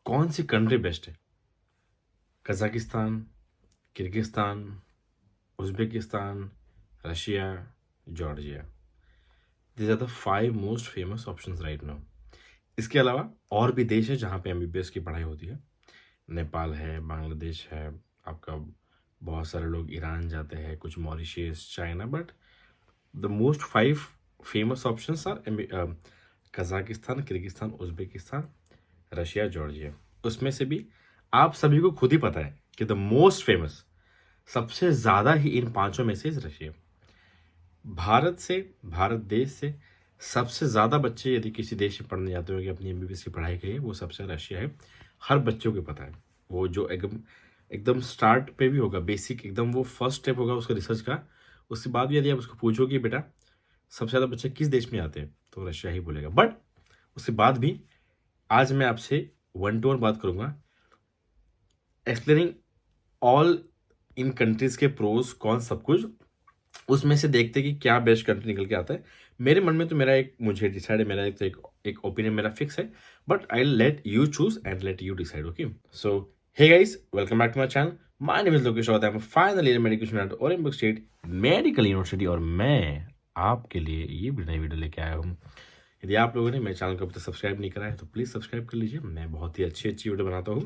कौन सी country best है? Kazakhstan, Kyrgyzstan, Uzbekistan, Russia, Georgia. These are the 5 most famous options right now. इसके अलावा और भी देश है जहाँ पे एमबीबीएस की पढ़ाई होती है। नेपाल है, बांग्लादेश है, आपका बहुत सारे लोग ईरान जाते हैं, कुछ Mauritius, China, but the most 5 famous options are Kazakhstan, Kyrgyzstan, Uzbekistan, Russia, Georgia. उसमें से भी आप सभी को खुद ही पता है कि द मोस्ट फेमस, सबसे ज़्यादा ही इन पाँचों में से रशिया। भारत देश से सबसे ज़्यादा बच्चे यदि किसी देश में पढ़ने जाते हो कि अपनी एमबीबीएस की पढ़ाई के लिए, वो सबसे रशिया है। हर बच्चों को पता है। वो जो एकदम एकदम स्टार्ट पे भी होगा, बेसिक एकदम वो फर्स्ट स्टेप होगा उसका रिसर्च का। उसके बाद भी यदि आप उसको पूछो कि बेटा सबसे ज़्यादा बच्चे किस देश में आते हैं, तो रशिया ही बोलेगा। बट उसके बाद भी आज मैं आपसे वन टू वन बात करूंगा, एक्सप्लेनिंग ऑल इन कंट्रीज के प्रोज कौन सब कुछ, उसमें से देखते कि क्या बेस्ट कंट्री निकल के आता है। मेरे मन में तो मेरा एक मुझे डिसाइड है, मेरा एक ओपिनियन मेरा फिक्स है, but I let you choose and let you decide. Okay, so hey guys, welcome back to my channel. My name is Lokesh और I am final year medical student और ओरेंबर्ग स्टेट मेडिकल यूनिवर्सिटी, और मैं आपके लिए ये नई video लेके आया हूँ। यदि आप लोगों ने मेरे चैनल को अभी तक सब्सक्राइब नहीं करा है तो प्लीज़ सब्सक्राइब कर लीजिए। मैं बहुत ही अच्छी अच्छी वीडियो बनाता हूँ।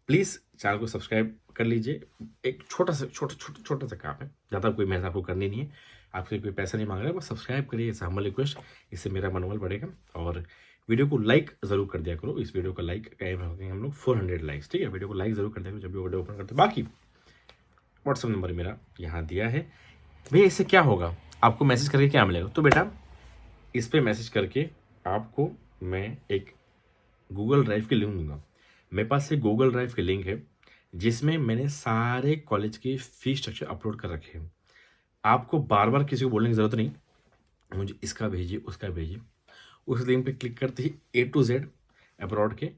प्लीज़ चैनल को सब्सक्राइब कर लीजिए। एक छोटा सा काम है, ज़्यादा कोई मेहनत आपको करनी नहीं है, आपसे कोई पैसा नहीं मांग रहा है, बस सब्सक्राइब करिए, इट्स हम्बल रिक्वेस्ट। इससे मेरा मनोबल बढ़ेगा। और वीडियो को लाइक ज़रूर कर दिया करो। इस वीडियो का लाइक टाइम रखेंगे हम लोग 400 लाइक्स, ठीक है? वीडियो को लाइक ज़रूर कर दिया करो जब भी वीडियो ओपन करते हो। बाकी व्हाट्सअप नंबर मेरा यहाँ दिया है भैया। इससे क्या होगा, आपको मैसेज करके क्या मिलेगा? तो बेटा इस पर मैसेज करके आपको मैं एक गूगल ड्राइव की लिंक दूंगा। मेरे पास एक गूगल ड्राइव की लिंक है जिसमें मैंने सारे कॉलेज के फीस स्ट्रक्चर अपलोड कर रखे हैं। आपको बार बार किसी को बोलने की ज़रूरत नहीं, मुझे इसका भेजिए उसका भेजिए। उस लिंक पे क्लिक करते ही A to Z अब्रॉड के,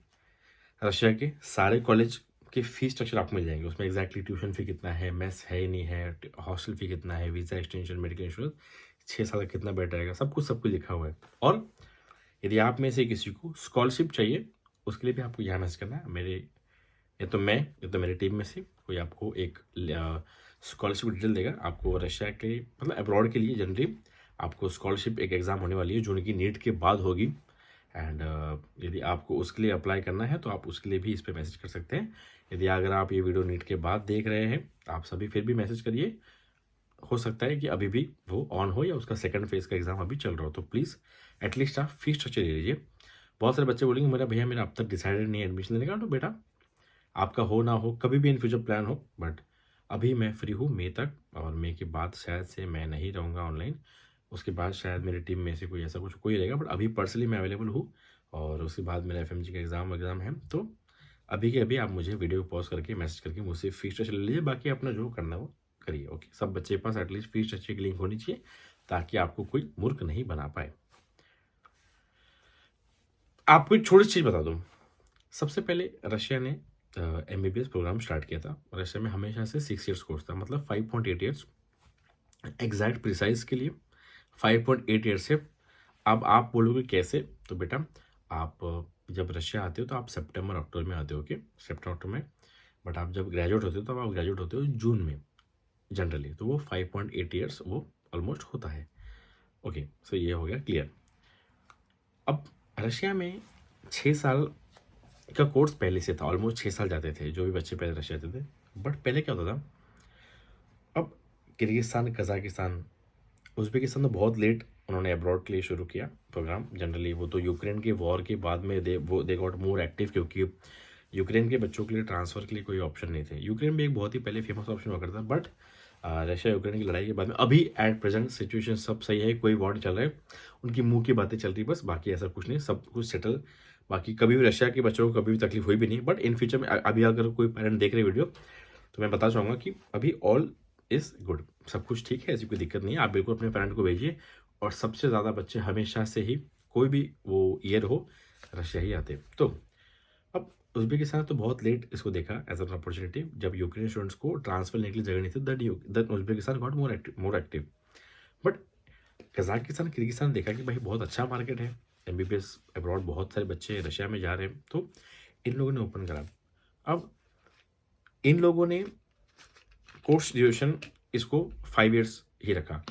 रशिया के सारे कॉलेज के फीस स्ट्रक्चर आपको मिल जाएंगे। उसमें एग्जैक्टली ट्यूशन फी कितना है, मेस है नहीं है, हॉस्टल फी कितना है, वीज़ा एक्सटेंशन, मेडिकल इंश्योरेंस, 6 साल का कितना बैठ रहेगा, सब कुछ लिखा हुआ है। और यदि आप में से किसी को स्कॉलरशिप चाहिए, उसके लिए भी आपको यहाँ मैसेज करना है। मेरे या तो मेरी टीम में से कोई आपको एक स्कॉलरशिप डिटेल देगा। आपको रशिया के मतलब अब्रॉड के लिए जनरली आपको स्कॉलरशिप एक एग्ज़ाम होने वाली है जो उनकी नीट के बाद होगी। एंड यदि आपको उसके लिए अप्लाई करना है तो आप उसके लिए भी इस पर मैसेज कर सकते हैं। यदि अगर आप ये वीडियो नीट के बाद देख रहे हैं, आप सभी फिर भी मैसेज करिए। हो सकता है कि अभी भी वो ऑन हो या उसका सेकंड फेज का एग्ज़ाम अभी चल रहा हो, तो प्लीज़ एटलीस्ट आप फीस स्ट्रक्चर ले लीजिए। बहुत सारे बच्चे बोलेंगे मेरा भैया मेरा अब तक डिसाइडेड नहीं है एडमिशन लेने का। तो बेटा आपका हो ना हो, कभी भी इन फ्यूचर प्लान हो, बट अभी मैं फ्री हूँ मई तक, और मई के बाद शायद से मैं नहीं रहूँगा ऑनलाइन। उसके बाद शायद मेरी टीम में से कोई ऐसा कुछ कोई रहेगा, बट अभी पर्सनली मैं अवेलेबल हूँ। और उसके बाद मेरा FMG का एग्ज़ाम है, तो अभी के अभी आप मुझे वीडियो को पॉज करके मैसेज करके मुझसे फीस स्ट्रक्चर ले लीजिए। बाकी अपना जो करना है वो करिए। ओके, सब बच्चे के पास एटलीस्ट फीस स्ट्रक्चर की लिंक होनी चाहिए ताकि आपको कोई मूर्ख नहीं बना पाए। आपको एक छोटी चीज़ बता दूँ, सबसे पहले रशिया ने MBBS प्रोग्राम स्टार्ट किया था। रशिया में हमेशा से 6 ईयर्स कोर्स था, मतलब 5.8 ईयर्स एग्जैक्ट प्रिसाइज के लिए 5.8 ईयर्स है। अब आप बोलोगे कैसे, तो बेटा आप जब रशिया आते हो तो आप सितंबर अक्टूबर में आते हो, ओके, सितंबर अक्टूबर में। बट आप जब ग्रेजुएट होते हो तो आप ग्रेजुएट होते हो जून में जनरली, तो वो 5.8 ईयर्स वो ऑलमोस्ट होता है। ओके, सो ये हो गया क्लियर। अब रशिया में 6 साल का कोर्स पहले से था, ऑलमोस्ट 6 साल जाते थे जो भी बच्चे पहले रशिया जाते थे। बट पहले क्या होता था, अब किर्गिस्तान, कजाकिस्तान, उज़्बेकिस्तान तो बहुत लेट उन्होंने अब्रॉड के लिए शुरू किया प्रोग्राम। जनरली वो तो यूक्रेन के वॉर के बाद में दे गॉट मोर एक्टिव, क्योंकि यूक्रेन के बच्चों के लिए ट्रांसफ़र के लिए कोई ऑप्शन नहीं थे। यूक्रेन भी एक बहुत ही पहले फेमस ऑप्शन हुआ करता, बट रशिया यूक्रेन की लड़ाई के बाद में अभी एट प्रेजेंट सिचुएशन सब सही है, कोई वॉर चल रहा है, उनकी मुंह की बातें चल रही बस, बाकी ऐसा कुछ नहीं, सब कुछ सेटल। बाकी कभी भी रशिया के बच्चों को कभी भी तकलीफ हुई भी नहीं, बट इन फ्यूचर में अभी अगर कोई पेरेंट देख रहे वीडियो तो मैं बता चाहूँगा कि अभी ऑल इज़ गुड, सब कुछ ठीक है, ऐसी कोई दिक्कत नहीं है। आप बिल्कुल अपने पेरेंट को भेजिए। और सबसे ज़्यादा बच्चे हमेशा से ही कोई भी वो ईयर हो रशिया ही आते। तो अब उज़्बेकिस्तान तो बहुत लेट इसको देखा एज एन अपॉर्चुनिटी, जब यूक्रेन स्टूडेंट्स को ट्रांसफर लेने के लिए जगह नहीं थी, that Uzbekistan got more active. But Kazakhstan, Kyrgyzstan देखा कि भाई बहुत अच्छा मार्केट है, MBBS अब्रॉड बहुत सारे बच्चे रशिया में जा रहे हैं, तो इन लोगों ने ओपन करा। अब इन लोगों ने कोर्स ड्यूरेशन इसको 5 ईयर्स ही रखा।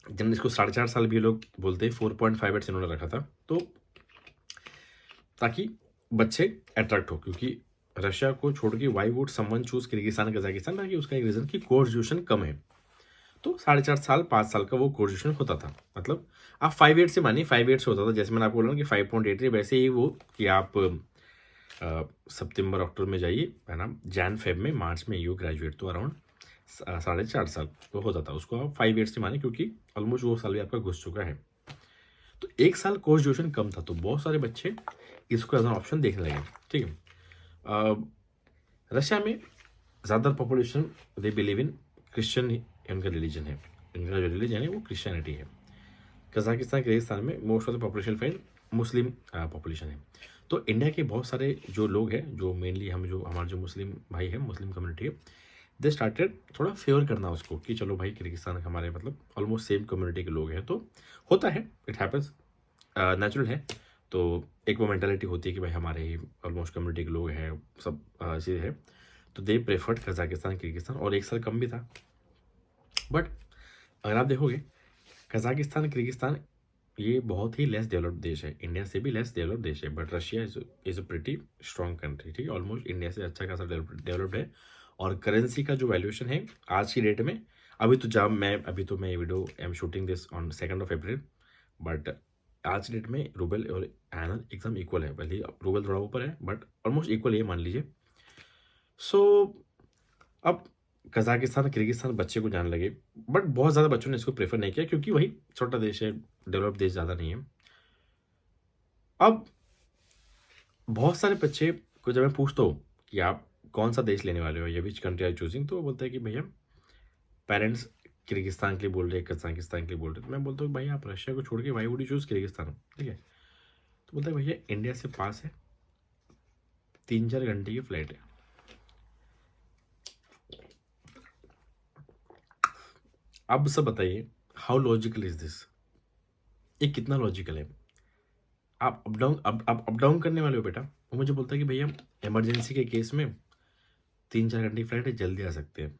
जनरल इसको 4.5 साल भी लोग बोलते हैं, 4.5 ईयर्स इन्होंने रखा था, तो ताकि बच्चे अट्रैक्ट हो, क्योंकि रशिया को छोड़ के why would someone choose Kyrgyzstan Kazakhstan, ताकि उसका एक रीज़न कि कोर्स ड्यूरेशन कम है। तो 4.5 साल 5 साल का वो कोर्स ड्यूरेशन होता था। मतलब आप 5 ईयर्स से मानिए, 5 ईयर्स होता था। जैसे मैंने आपको बोला कि 5.83, वैसे ही वो कि आप सितंबर अक्टूबर में जाइए, है ना, जैन फेब में मार्च में यू ग्रेजुएट, तो अराउंड 4.5 साल तो होता था। उसको आप 5 ईयर्स से मानिए, क्योंकि ऑलमोस्ट वो साल भी आपका घुस चुका है। तो 1 साल कोर्स ड्यूरेशन कम था, तो बहुत सारे बच्चे इसको एज एन ऑप्शन देखने लगे। ठीक है। रशिया में ज़्यादातर population they believe in Christian, इनका रिलीजन है, इनका जो रिलीजन है वो क्रिश्चियनिटी है। कजाकिस्तान किर्गिस्तान में most of the population friend Muslim population है। तो इंडिया के बहुत सारे जो लोग हैं, जो मेनली हम जो हमारे जो मुस्लिम भाई है, मुस्लिम कम्युनिटी है, दे स्टार्टेड थोड़ा फेवर करना उसको कि चलो भाई किर्गिस्तान हमारे मतलब ऑलमोस्ट सेम कम्युनिटी के लोग हैं, तो होता है, इट हैपन्स, नेचुरल है। तो एक वो मेंटालिटी होती है कि भाई हमारे ही ऑलमोस्ट कम्युनिटी के लोग हैं, सब चीज़ है, तो दे प्रेफर्ड कजाकिस्तान किर्गिस्तान, और 1 साल कम भी था। बट अगर आप देखोगे कजाकिस्तान किर्गिस्तान ये बहुत ही लेस डेवलप्ड देश है, इंडिया से भी लेस डेवलप्ड देश है, but Russia is a pretty strong country. ठीक है, ऑलमोस्ट इंडिया से अच्छा खासा डेवलप्ड है। और करेंसी का जो वैल्यूएशन है आज की डेट में, अभी तो मैं ये video I am shooting this on 2 April, but आज की डेट में रूबल और आयरन एकदम इक्वल है। भले रूबल थोड़ा ऊपर है, बट ऑलमोस्ट इक्वल ये मान लीजिए। सो अब कजाकिस्तान किर्गिस्तान बच्चे को जाने लगे, बट बहुत ज़्यादा बच्चों ने इसको प्रेफर नहीं किया, क्योंकि वही छोटा देश है, डेवलप देश ज़्यादा नहीं है। अब बहुत सारे बच्चे को जब मैं पूछता हूँ कि आप कौन सा देश लेने वाले हो, या विच कंट्री आर चूजिंग, तो वो बोलते हैं कि भैया पेरेंट्स किर्गिस्तान के लिए बोल रहे हैं, कजाकिस्तान के लिए बोल रहे हैं। तो मैं बोलता हूँ भाई आप रशिया को छोड़ के why would you choose Kyrgyzstan, ठीक है। तो बोलते हैं भैया इंडिया से पास है, 3-4 घंटे की फ्लाइट है। अब सब बताइए हाउ लॉजिकल इज दिस, ये कितना लॉजिकल है। आप अप डाउन करने वाले हो बेटा। वो मुझे बोलता है कि भैया इमरजेंसी के केस में 3-4 घंटे की फ्लाइट है, जल्दी आ सकते हैं।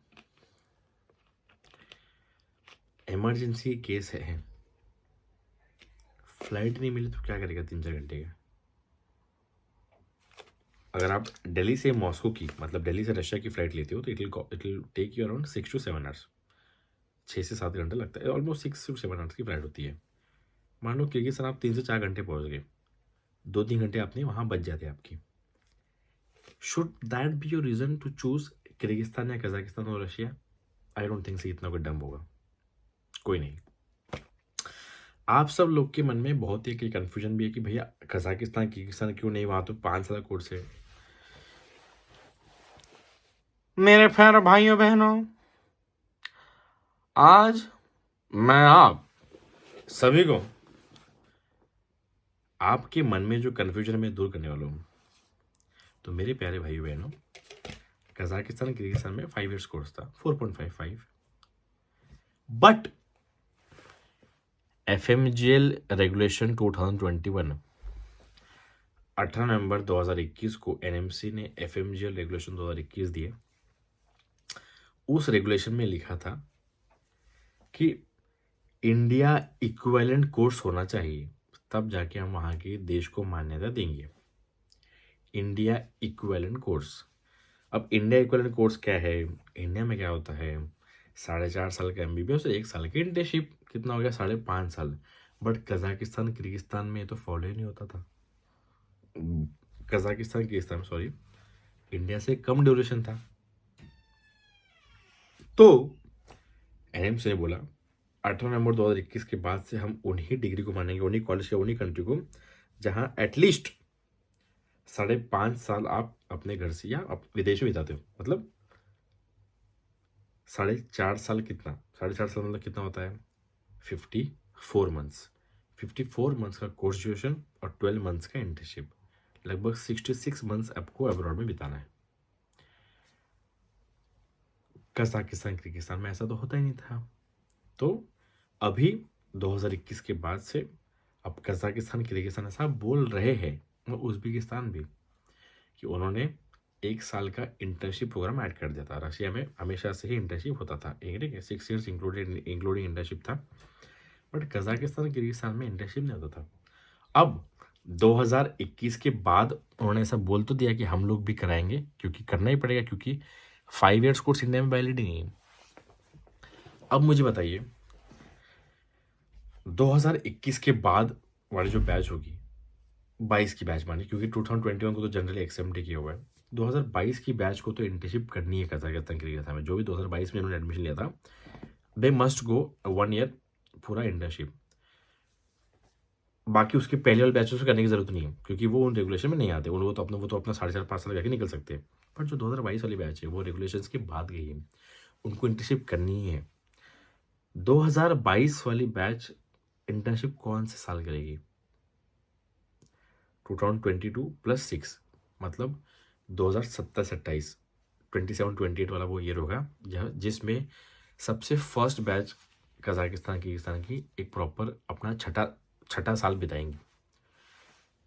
इमरजेंसी केस है, फ्लाइट नहीं मिली तो क्या करेगा 3-4 घंटे का। अगर आप दिल्ली से मॉस्को की, मतलब दिल्ली से रशिया की फ्लाइट लेते हो, तो it will take you around 6 to 7 hours, 6 से 7 घंटे लगता है, ऑलमोस्ट 6 to 7 आवर्स की फ्लाइट होती है। मान लो किर्गिस्तान आप 3 से 4 घंटे पहुंच गए, 2-3 घंटे आपने वहाँ बच जाते आपकी। Should that be your reason to choose Kyrgyzstan या कजाकिस्तान और रशिया? आई डोंट थिंक से इतना कोई डम होगा, कोई नहीं। आप सब लोग के मन में बहुत ही कन्फ्यूजन भी है कि भैया कजाकिस्तान किर्गिस्तान क्यों नहीं, वहाँ तो 5 साल कोर्स है। मेरे प्यारे भाइयों बहनों, आज मैं आप सभी को आपके मन में जो कन्फ्यूजन में दूर करने वाला हूँ। तो मेरे प्यारे भाइयों बहनों, कजाकिस्तान किर्गिस्तान में 5 ईयर्स कोर्स था, 4.55, बट FMGL रेगुलेशन 2021 18 नवंबर 2021 को NMC ने FMGL रेगुलेशन 2021 दिए। उस रेगुलेशन में लिखा था कि इंडिया इक्विवेलेंट कोर्स होना चाहिए, तब जाके हम वहाँ के देश को मान्यता देंगे। India equivalent course. अब इंडिया इक्विवेलेंट कोर्स क्या है, इंडिया में क्या होता है, 4.5 साल का MBBS और 1 साल की इंटर्नशिप, कितना हो गया 5.5 साल। बट कजाकिस्तान किर्गिस्तान में तो फॉलो ही नहीं होता था। कजाकिस्तान किर्गिस्तान सॉरी, इंडिया से कम ड्यूरेशन था। तो NMC ने बोला 18 नवंबर 2021 के बाद से हम उन्हीं डिग्री को मानेंगे, उन्हीं कॉलेज के, उन्हीं कंट्री को, जहां एटलीस्ट 5.5 साल आप अपने घर से या विदेश में बिताते हो। मतलब 4.5 साल कितना, 4.5 साल मतलब कितना होता है, 54 मंथ्स। 54 मंथ्स का कोर्स ड्यूरेशन और 12 मंथ्स का इंटर्नशिप, लगभग 66 मंथ्स आपको अब्रॉड में बिताना है। कजाकिस्तान किर्गिस्तान में ऐसा तो होता ही नहीं था। तो अभी 2021 के बाद से अब कजाकिस्तान किर्गिस्तान ऐसा बोल रहे हैं और उज़्बेकिस्तान भी, कि उन्होंने 1 साल का इंटर्नशिप प्रोग्राम ऐड कर दिया था। रशिया में हमेशा से ही इंटर्नशिप होता था, ठीक है, 6 ईयर्स इंक्लूडिंग इंटर्नशिप था। बट कज़ाकिस्तान, किर्गिस्तान में इंटर्नशिप नहीं होता था। अब 2021 के बाद उन्होंने ऐसा बोल तो दिया कि हम लोग भी कराएँगे, क्योंकि करना ही पड़ेगा, क्योंकि 5 इयर्स कोर्स इंडिया में वैलिड ही नहीं है। अब मुझे बताइए, 2021 के बाद वाली जो बैच होगी, 22 की बैच मानिए, क्योंकि 2021 को तो जनरली एक्सएमडी किया हुआ है। 2022 की बैच को तो इंटर्नशिप करनी है कज़ाकिस्तान, किर्गिस्तान में। जो भी 2022 में उन्होंने एडमिशन लिया था, दे मस्ट गो 1 ईयर पूरा इंटर्नशिप। बाकी उसके पहले वाले बैचेस को करने की ज़रूरत नहीं है, क्योंकि वो उन रेगुलेशन में नहीं आते। वो तो अपना 4.5 5 साल करके निकल सकते हैं। बट जो 2022 वाली बैच है, वो रेगुलेशंस के बाद गई है, उनको इंटर्नशिप करनी ही है। 2022 वाली बैच इंटर्नशिप कौन से साल करेगी? 2022 प्लस 6, मतलब 2027-28, 27-28 वाला वो ईयर होगा, जिसमें सबसे फर्स्ट बैच कज़ाकिस्तान, किर्गिस्तान की एक प्रॉपर अपना छठा साल बिताएंगी।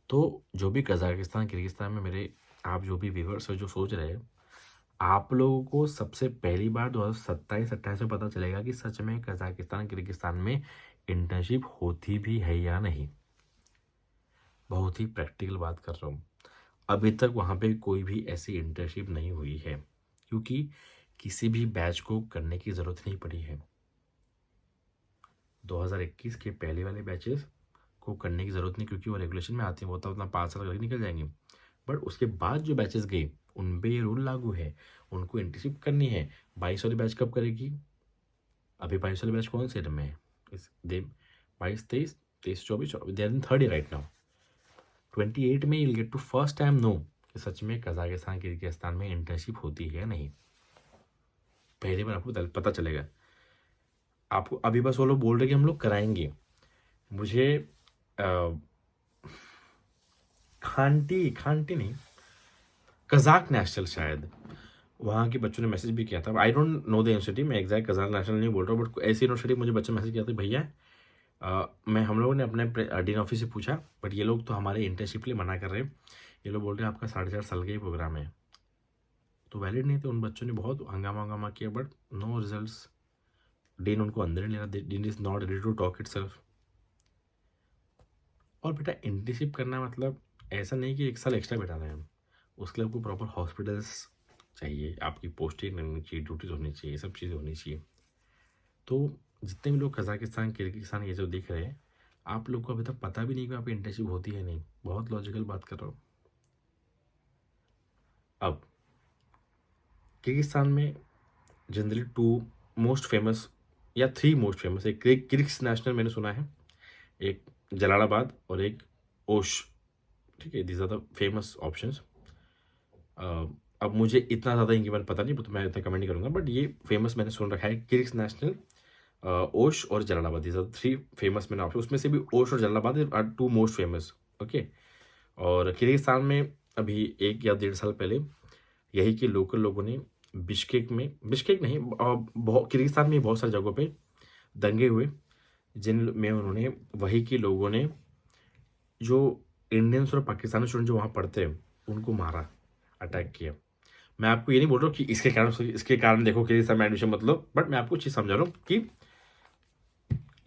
तो जो भी कज़ाकिस्तान, किर्गिस्तान में मेरे आप जो भी व्यूअर्स हैं जो सोच रहे हैं, आप लोगों को सबसे पहली बार 2027-28 में पता चलेगा कि सच में कज़ाकिस्तान, किर्गिस्तान में इंटर्नशिप होती भी है या नहीं। बहुत ही प्रैक्टिकल बात कर रहा हूँ। अभी तक वहाँ पे कोई भी ऐसी इंटर्नशिप नहीं हुई है, क्योंकि किसी भी बैच को करने की ज़रूरत नहीं पड़ी है। 2021 के पहले वाले बैचेस को करने की ज़रूरत नहीं, क्योंकि वो रेगुलेशन में आते हैं, वो तो अपना 5 साल करके निकल जाएंगे। बट उसके बाद जो बैचेस गए, उन पे ये रूल लागू है, उनको इंटर्नशिप करनी है। 22 वाली बैच कब करेगी? अभी 22 वाली बैच कौन से में है? इस they 22, 23, 24, they are in third year right now. 28 में you'll get to first time know कि सच में कज़ाकिस्तान, किर्गिस्तान में इंटर्नशिप होती है या नहीं। पहली बार आपको पता चलेगा। आपको अभी बस वो लोग बोल रहे कि हम लोग कराएंगे। मुझे खांटी नहीं, कज़ाक नेशनल शायद, वहाँ के बच्चों ने मैसेज भी किया था। I don't know the university, मैं एग्जैक्ट कज़ाक नेशनल नहीं बोल रहा हूँ, बट ऐसी यूनिवर्सिटी मुझे बच्चे मैसेज किया था, भैया हम लोगों ने अपने डीन ऑफिस से पूछा, बट ये लोग तो हमारे इंटर्नशिप के लिए मना कर रहे हैं। ये लोग बोल रहे हैं आपका 4.5 साल का ही प्रोग्राम है, तो वैलिड नहीं थे। उन बच्चों ने बहुत हंगामा किया, बट नो रिजल्ट्स। डीन उनको अंदर नहीं लेना, dean is not ready to talk itself. और बेटा, इंटर्नशिप करना मतलब ऐसा नहीं कि 1 साल एक्स्ट्रा बैठाना है। उसके लिए आपको प्रॉपर हॉस्पिटल्स चाहिए, आपकी पोस्टिंग होनी चाहिए, ड्यूटीज होनी चाहिए, ये सब चीज़ें होनी चाहिए। तो जितने भी लोग कज़ाकिस्तान, किर्गिस्तान ये जो दिख रहे हैं, आप लोग को अभी तक पता भी नहीं कि वहाँ पे इंटर्नशिप होती है नहीं। बहुत लॉजिकल बात कर रहा हूँ। अब किर्गिस्तान में जनरली 2 मोस्ट फेमस या 3 मोस्ट फेमस, एक किर्गिस नेशनल मैंने सुना है, एक जलालाबाद और एक ओश, ठीक है, these are the famous options. अब मुझे इतना ज़्यादा इनके बारे में पता नहीं, तो मैं इतना कमेंट नहीं करूँगा, बट ये फेमस मैंने सुन रखा है, किर्गिस नेशनल, ओश और जलालाबाद, दीज आर 3 फेमस मैंने ऑप्शन। उसमें से भी ओश और Jalalabad are 2 most famous, okay. और किर्गिस्तान में अभी 1 या 1.5 साल पहले यही के लोकल लोगों ने बिश्केक नहीं, किर्गिस्तान में बहुत सारी जगहों पे दंगे हुए, जिन में उन्होंने वही के लोगों ने जो इंडियंस और पाकिस्तानी स्टूडेंट जो वहाँ पढ़ते हैं उनको मारा, अटैक किया। मैं आपको ये नहीं बोल रहा हूँ कि इसके कारण देखो किर्गिस्तान में एडमिशन मतलब, बट मैं आपको चीज़ समझा रहा हूँ कि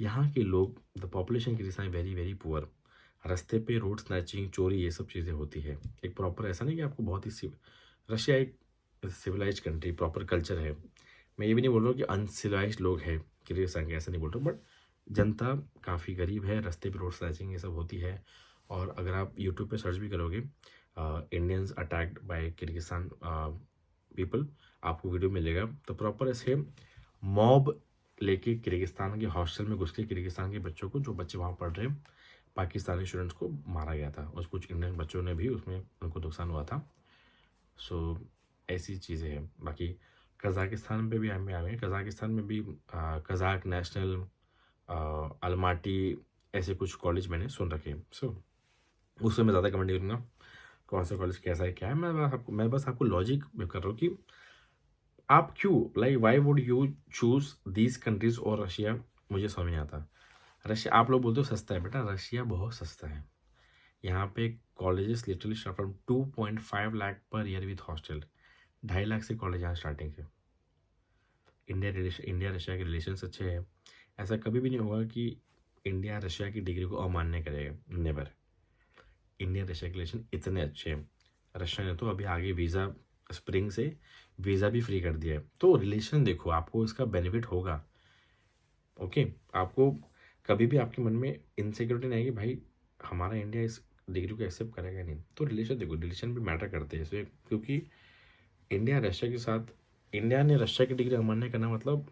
यहाँ के लोग, the population Kyrgyzstan very very poor. रास्ते पे रोड स्नैचिंग, चोरी, ये सब चीज़ें होती है। एक प्रॉपर ऐसा नहीं कि आपको बहुत ही रशिया एक सिविलाइज कंट्री, प्रॉपर कल्चर है। मैं ये भी नहीं बोल रहा हूँ कि अनसिविलाइज लोग हैं किर्गिस्तान के, ऐसा नहीं बोल रहा हूँ, बट जनता काफ़ी गरीब है, रास्ते पे रोड स्नैचिंग ये सब होती है। और अगर आप यूट्यूब पे सर्च भी करोगे, Indians attacked by Kyrgyzstan people, आपको वीडियो मिलेगा। तो प्रॉपर ऐसे मॉब लेके किर्गिस्तान के हॉस्टल में घुस के किर्गिस्तान के बच्चों को, जो बच्चे वहाँ पढ़ रहे हैं, पाकिस्तानी स्टूडेंट्स को मारा गया था, और कुछ इंडियन बच्चों ने भी उसमें उनको नुकसान हुआ था। सो ऐसी चीज़ें हैं। बाकी कज़ाकिस्तान पे भी हमें आए, कज़ाकिस्तान में भी कज़ाक नेशनल, अलमाटी, ऐसे कुछ कॉलेज मैंने सुन रखे हैं। सो उससे मैं ज़्यादा कमेंट नहीं करूँगा कौन सा कॉलेज कैसा है क्या है। मैं बस आपको लॉजिक कर रहा हूँ कि आप क्यों, like why would you choose these countries और रशिया, मुझे समझ नहीं आता। रशिया आप लोग बोलते हो सस्ता है, बेटा रशिया बहुत सस्ता है। यहाँ पे colleges literally start from 2.5 lakh per year with hostel. 2.5 lakh से कॉलेज यहाँ स्टार्टिंग है। इंडिया रशिया के रिलेशंस अच्छे हैं। ऐसा कभी भी नहीं होगा कि इंडिया रशिया की डिग्री को अमान्य करेगा, नेवर। इंडिया रशिया के रिलेशन इतने अच्छे हैं। रशिया ने तो अभी आगे वीज़ा, स्प्रिंग से वीज़ा भी फ्री कर दिया है। तो रिलेशन देखो, आपको इसका बेनिफिट होगा। ओके, आपको कभी भी आपके मन में इनसिक्योरिटी नहीं आएगी भाई हमारा इंडिया इस डिग्री को एक्सेप्ट करेगा नहीं। तो रिलेशन देखो, रिलेशन भी मैटर करते हैं इसमें, क्योंकि इंडिया रशिया के साथ, इंडिया ने रशिया की डिग्री अमान्य करना मतलब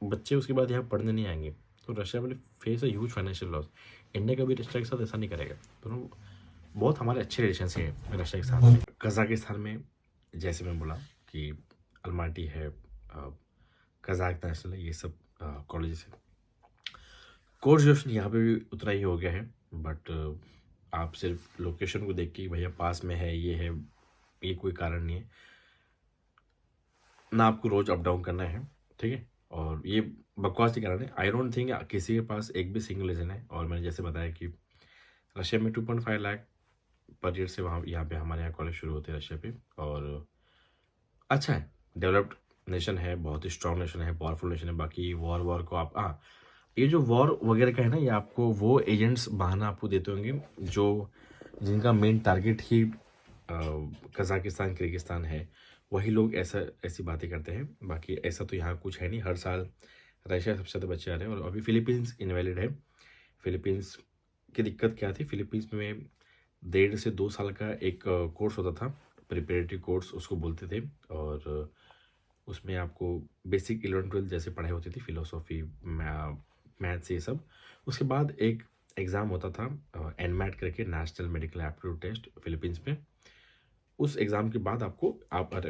बच्चे उसके बाद यहाँ पढ़ने नहीं आएंगे। तो Russia will face a huge financial loss. India कभी रशिया के साथ ऐसा नहीं करेगा। दोनों बहुत हमारे अच्छे रिलेशन हैं रशिया के साथ। कजाकिस्तान में जैसे मैं बोला कि अलमाटी है, कजाक नेशनल है, ये सब कॉलेजेस है। कोर्स जो यहाँ पे भी उतना ही हो गया है, बट आप सिर्फ लोकेशन को देख के भैया पास में है, ये कोई कारण नहीं है ना। आपको रोज अप डाउन करना है, ठीक है। और ये बकवास के कारण है। आई डोंट थिंक किसी के पास एक भी सिंगल रीजन है। और मैंने जैसे बताया कि रशिया में 2.5 लाख पर ईयर से वहाँ यहाँ पे हमारे यहाँ कॉलेज शुरू होते हैं रशिया पे। और अच्छा है, डेवलप्ड नेशन है, बहुत ही स्ट्रॉन्ग नेशन है, पावरफुल नेशन है। बाकी वॉर को आप ये जो वॉर वगैरह का है ना, ये आपको वो एजेंट्स बहाना आपको देते होंगे जो जिनका मेन टारगेट ही कजाकिस्तान किर्गिस्तान है, वही लोग ऐसी बातें करते हैं। बाकी ऐसा तो यहाँ कुछ है नहीं। हर साल रशिया सबसे ज़्यादा बच्चे आ रहे हैं। और अभी फिलीपींस इनवैलिड है। फिलीपींस की दिक्कत क्या थी, फिलीपींस में 1.5 से 2 साल का एक कोर्स होता था, प्रिपरेटरी कोर्स उसको बोलते थे। और उसमें आपको बेसिक 11-12 जैसे पढ़ाई होती थी, फिलोसॉफी, मैथ्स, ये सब। उसके बाद एक एग्ज़ाम होता था एनमैट करके, national medical aptitude test, Philippines में। उस एग्ज़ाम के बाद आप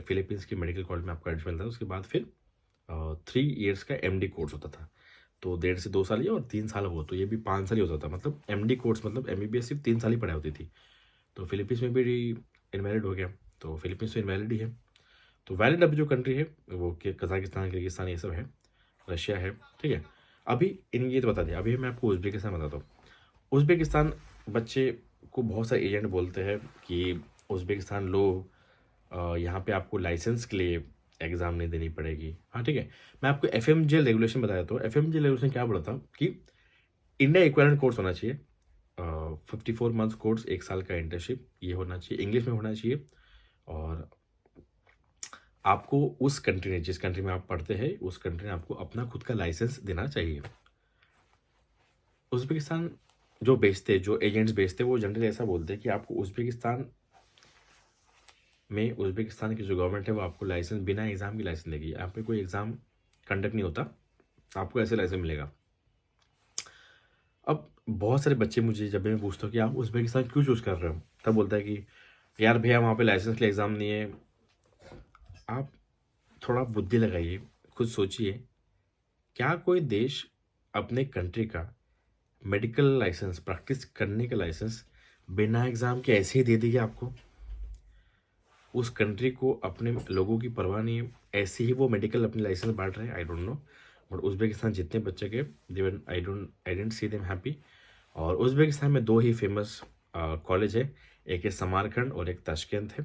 फिलीपींस की मेडिकल कॉलेज में आपका एडमिशन मिलता था। उसके बाद फिर 3 ईयर्स का एमडी कोर्स होता था। तो 1.5 से 2 साल ये, और 3 साल वो, तो ये भी 5 साल ही होता था। मतलब एमडी कोर्स मतलब एमबीबीएस सिर्फ 3 साल ही पढ़ाई होती थी। तो फिलीपींस में भी इनवैलिड हो गया। तो फिलीपींस तो इनवैलिड ही है। तो वैलिड अभी जो कंट्री है वो कजाकिस्तान, किर्गिस्तान, ये सब है, रशिया है, ठीक है। अभी इन ये तो बता दिया। अभी मैं आपको उज़्बेकिस्तान बताता हूँ। उज़्बेकिस्तान बच्चे को बहुत सारे एजेंट बोलते हैं कि उज़्बेकिस्तान लो, यहाँ पे आपको लाइसेंस के लिए एग्ज़ाम नहीं देनी पड़ेगी। हाँ, ठीक है। मैं आपको एफएमजे रेगुलेशन बताया। तो एफएमजे रेगुलेशन क्या बोला था कि इंडिया इक्विवेलेंट कोर्स होना चाहिए, 54 मंथ्स कोर्स, 1 साल का इंटर्नशिप, ये होना चाहिए, इंग्लिश में होना चाहिए। और आपको उस कंट्री ने, जिस कंट्री में आप पढ़ते हैं, उस कंट्री ने आपको अपना खुद का लाइसेंस देना चाहिए। उज़्बेकिस्तान जो एजेंट्स बेचते हैं, वो जनरली ऐसा बोलते हैं कि आपको उज़्बेकिस्तान की जो गवर्नमेंट है वो आपको लाइसेंस बिना एग्ज़ाम की लाइसेंस देगी। यहाँ पे कोई एग्ज़ाम कंडक्ट नहीं होता, आपको ऐसे लाइसेंस मिलेगा। अब बहुत सारे बच्चे मुझे, जब मैं पूछता हूँ कि आप उज़्बेकिस्तान क्यों चूज़ कर रहे हो, तब बोलता है कि यार भैया वहाँ पे लाइसेंस के लिए एग्ज़ाम नहीं है। आप थोड़ा बुद्धि लगाइए, खुद सोचिए, क्या कोई देश अपने कंट्री का मेडिकल लाइसेंस, प्रैक्टिस करने का लाइसेंस बिना एग्ज़ाम के ऐसे ही दे देगी आपको? उस कंट्री को अपने लोगों की परवाह नहीं है, ऐसे ही वो मेडिकल अपनी लाइसेंस बांट रहे हैं। I don't know, but Uzbekistan जितने बच्चे गए, आई डेंट सी देम हैप्पी। और उज़्बेकिस्तान में 2 ही फेमस कॉलेज है, एक है समरकंद और एक ताशकंद है।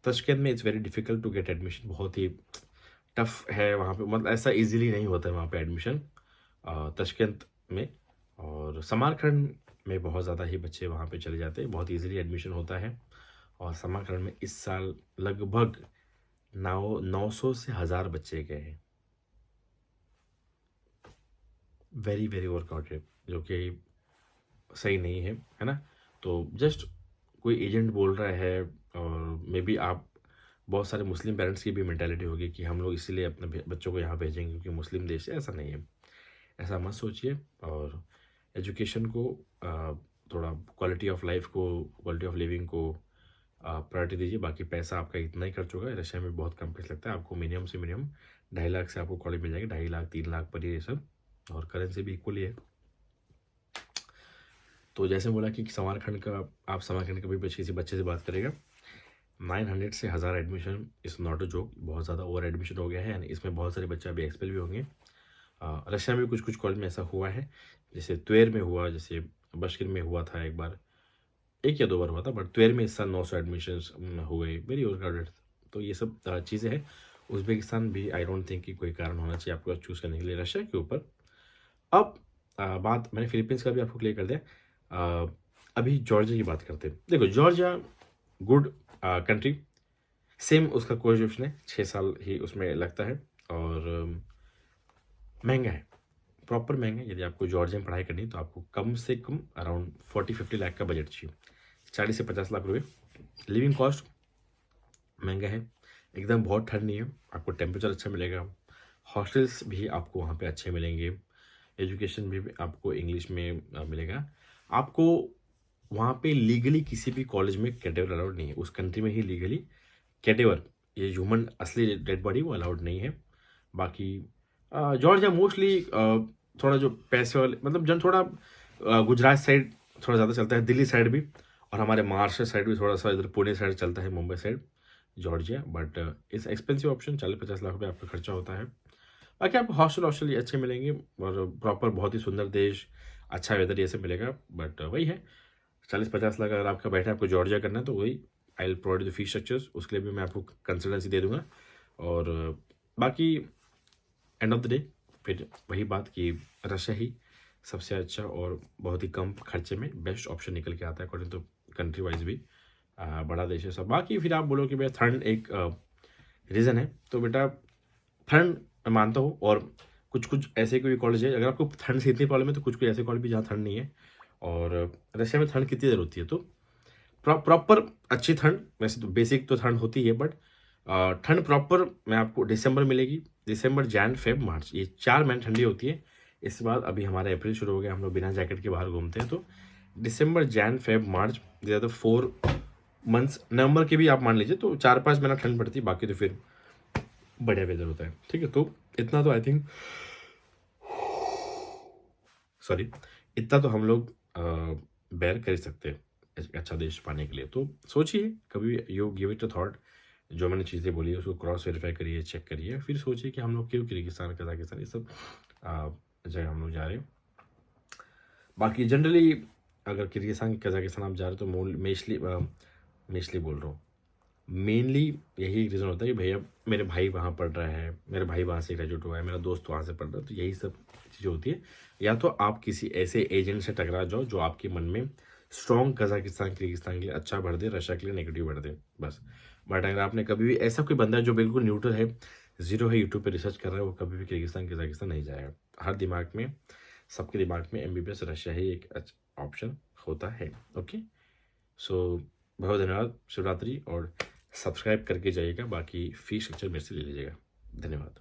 ताशकंद में it's very difficult to get admission, बहुत ही टफ है वहाँ पे, मतलब ऐसा इजीली नहीं होता है वहाँ पे एडमिशन ताशकंद में। और समरकंद में बहुत ज़्यादा ही बच्चे वहाँ पे चले जाते हैं, बहुत इजीली एडमिशन होता है। और समरकंद में इस साल लगभग 900 से 1000 बच्चे गए हैं। वेरी वेरी वर्कआउट, जो कि सही नहीं है ना। तो जस्ट कोई एजेंट बोल रहा है, और मे बी आप, बहुत सारे मुस्लिम पेरेंट्स की भी मेंटालिटी होगी कि हम लोग इसीलिए अपने बच्चों को यहाँ भेजेंगे क्योंकि मुस्लिम देश है। ऐसा नहीं है, ऐसा मत सोचिए। और एजुकेशन को थोड़ा क्वालिटी ऑफ लाइफ को, क्वालिटी ऑफ लिविंग को प्रायोरिटी दीजिए। बाकी पैसा आपका इतना ही खर्च होगा। रशिया में बहुत कम पैसा लगता है, आपको मिनिमम से मिनिमम 2.5 लाख से आपको कॉलेज मिल जाएगी, 2.5 लाख 3 लाख पर ये सब। और करेंसी भी इक्वली है। तो जैसे बोला कि समरखंड का, आप समरखंड के भी किसी बच्चे से बात करेगा, 900 से 1000 admission is not a joke, बहुत ज़्यादा ओवर एडमिशन हो गया है। यानी इसमें बहुत सारे बच्चे अभी एक्सपेल भी होंगे। रशिया में भी कुछ कुछ कॉलेज में ऐसा हुआ है, जैसे त्वेर में हुआ, जैसे बशकिर में हुआ था एक बार। 1 या 2 बार हुआ था, बट 12 में इस साल 900 एडमिशन्स हो गए, वेरी ओवरक्राउडेड। तो ये सब चीज़ें हैं। उज़्बेकिस्तान भी आई डोंट थिंक कि कोई कारण होना चाहिए आपको चूज़ करने के लिए रशिया के ऊपर। अब बात मैंने फिलीपींस का भी आपको क्लियर कर दिया। अभी जॉर्जिया की बात करते हैं। देखो जॉर्जिया गुड कंट्री, सेम उसका कोएफिशिएंट है, 6 साल ही उसमें लगता है और महँगा है, प्रॉपर महँगा है। यदि आपको जॉर्जिया में पढ़ाई करनी है तो आपको कम से कम अराउंड 40-50 लाख का बजट चाहिए, 40 से 50 लाख रुपए। लिविंग कॉस्ट महँगा है, एकदम बहुत ठंड नहीं है, आपको टेम्परेचर अच्छा मिलेगा, हॉस्टल्स भी आपको वहाँ पे अच्छे मिलेंगे, एजुकेशन भी आपको इंग्लिश में मिलेगा। आपको वहाँ पे लीगली किसी भी कॉलेज में कैटेवर अलाउड नहीं है, उस कंट्री में ही लीगली कैटेवर, ये ह्यूमन असली डेड बॉडी वो अलाउड नहीं है। बाकी जॉर्जिया मोस्टली थोड़ा जो पैसे वाले मतलब जन थोड़ा गुजरात साइड थोड़ा ज़्यादा चलता है, दिल्ली साइड भी, और हमारे महाराष्ट्र साइड भी थोड़ा सा इधर पुणे साइड चलता है, मुंबई साइड जॉर्जिया। बट इस एक्सपेंसिव ऑप्शन 40-50 लाख रुपये आपका खर्चा होता है। बाकी आपको हॉस्टल ये अच्छे मिलेंगे और प्रॉपर बहुत ही सुंदर देश, अच्छा वेदर ये सब मिलेगा। बट वही है, 40-50 लाख अगर आपका बैठा है, आपको जॉर्जिया करना है तो वही I will provide the fees structures, उसके लिए भी मैं आपको कंसल्टेंसी दे दूंगा। और बाकी एंड ऑफ द डे फिर वही बात कि रशिया ही सबसे अच्छा और बहुत ही कम खर्चे में बेस्ट ऑप्शन निकल के आता है अकॉर्डिंग टू कंट्री वाइज भी। बड़ा देश है सब। बाकी फिर आप बोलो कि भैया थर्ड एक रीज़न है, तो बेटा ठंड मैं मानता हूँ, और कुछ कुछ ऐसे कोई कॉलेज है, अगर आपको ठंड से इतनी प्रॉब्लम है तो कुछ कुछ ऐसे कॉलेज भी जहाँ ठंड नहीं है। और रशिया में ठंड कितनी देर होती है, तो प्रॉपर अच्छी ठंड, वैसे तो बेसिक तो ठंड होती है, बट ठंड प्रॉपर मैं आपको दिसंबर मिलेगी, दिसंबर जैन फेब मार्च, ये 4 महीने ठंडी होती है। इसके बाद अभी हमारा अप्रैल शुरू हो गया, हम लोग बिना जैकेट के बाहर घूमते हैं, तो दिसंबर जैन फेब मार्च ज़्यादा 4 मंथ्स, नवंबर के भी आप मान लीजिए तो 4-5 महीना ठंड पड़ती है, बाकी तो फिर बढ़िया वेदर होता है। ठीक है, तो इतना तो आई थिंक सॉरी इतना तो हम लोग बेयर कर ही सकते हैं एक अच्छा देश पाने के लिए। तो सोचिए कभी, you give it a thought, जो मैंने चीज़ें बोली है उसको क्रॉस वेरीफाई करिए, चेक करिए, फिर सोचिए कि हम लोग क्यों किर्गिस्तान, कजाकिस्तान ये सब जगह हम लोग जा रहे हैं। बाकी जनरली अगर किर्गिस्तान कजाकिस्तान आप जा रहे हो तो मेनली बोल रहा हूँ, मेनली यही रीज़न होता है कि भैया मेरे भाई वहाँ पढ़ रहा है, मेरे भाई वहाँ से ग्रेजुएट हुआ है, मेरा दोस्त वहाँ से पढ़ रहा है, तो यही सब चीज़ें होती है। या तो आप किसी ऐसे एजेंट से टकरा जाओ जो आपके मन में स्ट्रॉन्ग कजाकिस्तान किर्गिस्तान के लिए अच्छा भर दे, रशिया के लिए नेगेटिव भर दे, बस। बट अगर आपने कभी भी ऐसा कोई बंदा है जो बिल्कुल न्यूट्रल है, जीरो है, यूट्यूब पे रिसर्च कर रहा है, वो कभी भी किर्गिस्तान कजाकिस्तान नहीं जाएगा। हर दिमाग में, सबके दिमाग में एमबीबीएस रशिया ही एक ऑप्शन होता है। ओके, सो बहुत धन्यवाद, शिवरात्रि, और सब्सक्राइब करके जाइएगा, बाकी फीस स्ट्रक्चर मेरे से ले लीजिएगा। धन्यवाद।